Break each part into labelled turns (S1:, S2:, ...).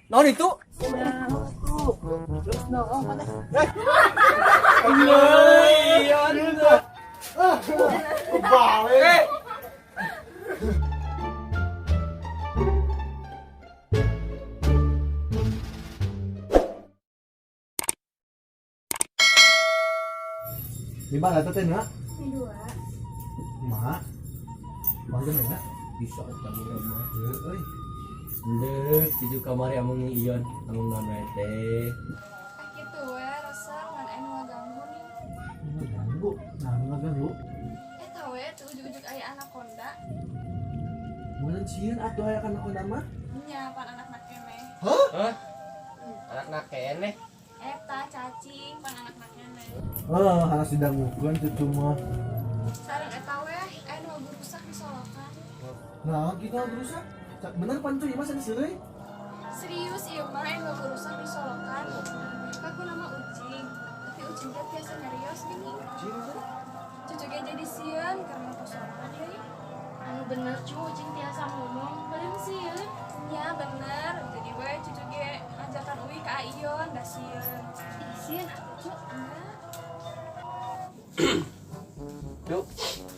S1: Naon itu?
S2: Terus naon mana?
S1: Iya,
S2: Kebalik. Di mana teh nak?
S3: Di dua.
S2: Mak. Bangga mana?
S1: bisa tamu mah.
S2: Euy.
S1: Ndeuh, tujuh kamar amung ieu amung namanya teh.
S3: Kitu we resep ngan anu ngaganggu nih.
S2: Ganggu. Nah, ngaganggu.
S3: Eta we teu ujug-ujug aya anaconda.
S2: Mun sieun atuh aya kana konda mah?
S3: Nya pan anak-anak keneh.
S1: Hah? Anak keneh.
S3: Eta cacing pan anak-anak keneh.
S2: Oh, harus didangukeun cucu mah.
S3: Sareng eta we anu rusak disolokan.
S2: Nah, kita berusaha. Bener pan cuy, masa diseureui?
S3: Serius ieu mah anu rusak disolokan. Aku nama Ucing. Tapi Ucing teh biasa nyarios gini. Cucu ge jadi sieun karena kesalahan deui. Anu bener cu Ucing tiasa ngomong, beureum sieun. Nya bener. Jadi we cucu ge ngajakan Uwi ka Aion da sieun. Sieun cu.
S1: Yuk,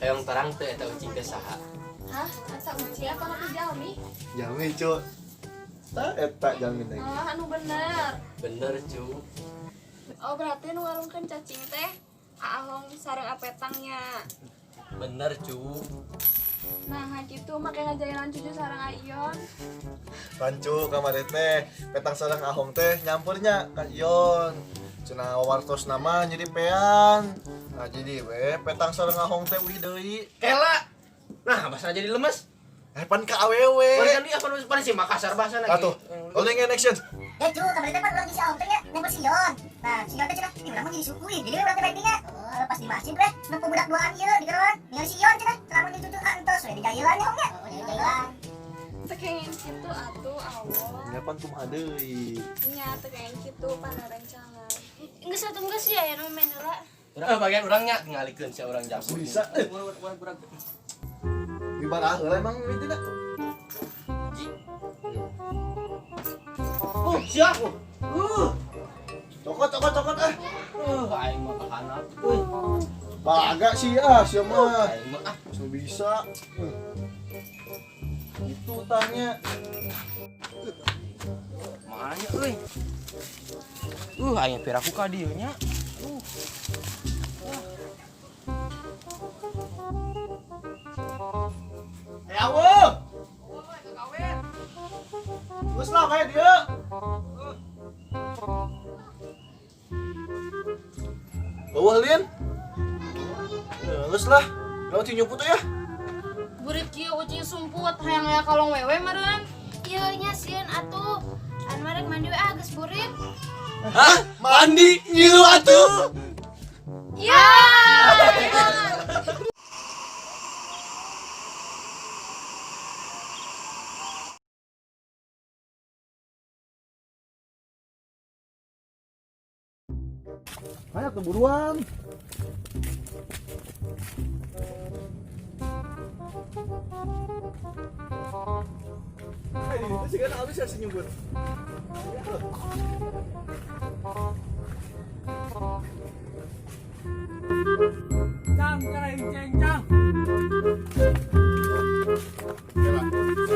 S1: hayang terang teh eta ucing teh saha?
S3: Hah? Asa Uci apa anu jalmi?
S2: Jamin, Cuk. Tah eta jamin lagi.
S3: Ah, anu bener.
S1: Bener, cu.
S3: Oh, berarti nu ngarungkeun cacing teh Aahong sareng apetangnya.
S1: Bener, cu.
S3: Nah, kitu make ngajailan cucu sareng Aion.
S2: Pancu kamari teh petang sareng Ahong teh nyampurnya ka Ion. Cenah wartos nama jadi pean. Nah, jadi we petang sareng Ahong teh wih deui.
S1: Kela. Nah, bahasa jadi lemes.
S2: Pan ka awewe.
S1: Kan dia apa sih Makassar bahasa lagi.
S2: Atuh. Rolling in action.
S4: Cu, kemarin teh pan urang di si Aom teh nya, nembel si Yon. Nah, si Yon teh cenah, urang mah jadi suku ya. Jadi urang teh baik nya. Pas di masjid teh, nempo budak duaan ieu di geroan. Ningali si Yon cenah, salamun di cucu antos we di jailan nya ongnya. Oh, di jailan.
S3: Teu kenging kitu atuh awon.
S2: Ya pan kumaha deui.
S3: Nya teu kenging kitu panarencangan.
S4: Geus atuh geus ya anu main heula.
S1: Bagian orangnya tingalikeun si orang jago.
S2: Bisa. Ibarat heula emang itu dah.
S1: Siap.
S2: Cokot ah.
S1: Aing mah kahanap.
S2: Baga sih ah, sia mah.
S1: Aing mah
S2: So bisa. Itu tanya.
S1: makanya euy. Aing piraku ka dieu nya.
S2: Awo. Geus lah kayak dia. Bawah Lin. Geus lah. Lawan si nyupu tuh ya.
S5: Burit kieu ucing sumput hayang aya kalong wewe meureun.
S4: Ieu nya sieun atuh. Anu marek mandi we ah geus burit.
S1: Hah? Mandi ngilu atuh.
S5: Ya.
S2: Ayo tuh buruan. Ini sih kan habis ya senyumbut.
S1: Cang, ceng, cang.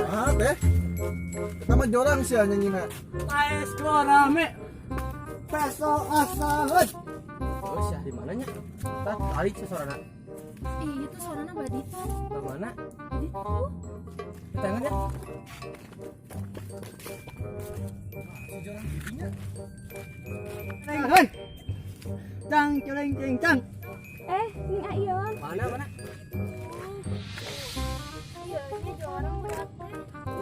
S2: Ah, teh. Kita mah jorang sih nyanyina.
S1: AS keluar rame.
S2: Peso asaheut.
S1: Oh, sih di mananya? Tah, tarik sesorana.
S5: Ih, itu suaranya badi.
S1: Ke mana?
S5: Itu.
S1: Tangan ya.
S2: Hei. Cang, celeng, ceng, cang.
S3: Ning Aion.
S1: Mana?
S3: Ieu nya jorong berarti.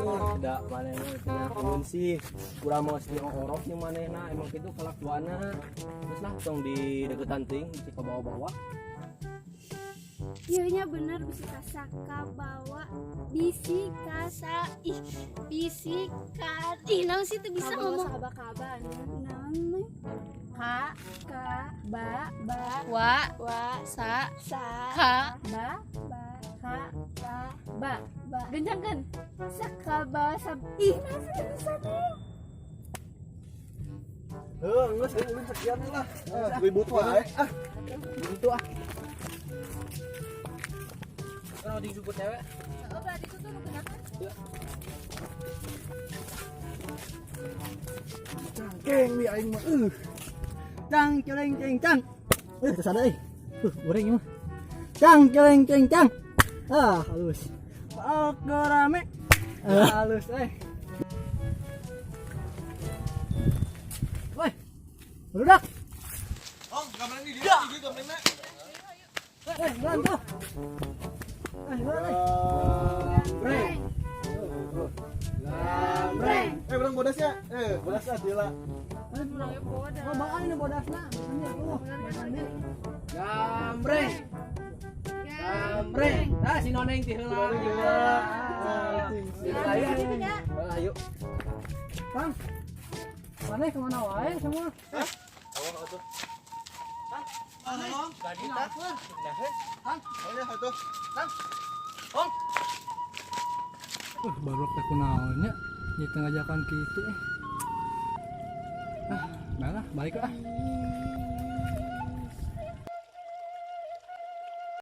S1: Tidak mana ini kenapa sih kurang mau sih orok yang mana emang itu kelakuannya terus lah tong di deketan ting di ke bawah-bawah.
S3: Ieu nya bener bisi kasaka bawa bisi kasa bisi ka naon sih teu bisa ngomong kaba-kaba naon ka ba
S5: Wa sa
S3: ka ba gencangkeun sakaba sab naon sih bisa nih
S2: Geus ulin sekian lah. Ribut wae.
S1: Itu ah. Kalau dijemput cewek.
S3: Oh, berarti itu tuh lu kenapa?
S6: Cangkeng bi aing mah. Cang celeng ceng cang. Kesana euy. Goreng mah. Cang celeng ceng cang. Halus. Oke rame. Halus Woi. Budak.
S2: Oh, gambarnya di dia, gambarnya.
S6: Jalan tuh.
S3: Breng.
S2: Berang bodasnya. Bodasnya gila.
S6: Oh, baan ini bodasna.
S1: Gambreng. Gambreng. Nah, si Noneng teh heula. Ayo.
S6: Kang. Mana kemana wae semua?
S1: Tadi apa?
S2: Ayo atuh.
S6: Baru aku naonnya. Jadi ngajakan gitu Nah, balik lah.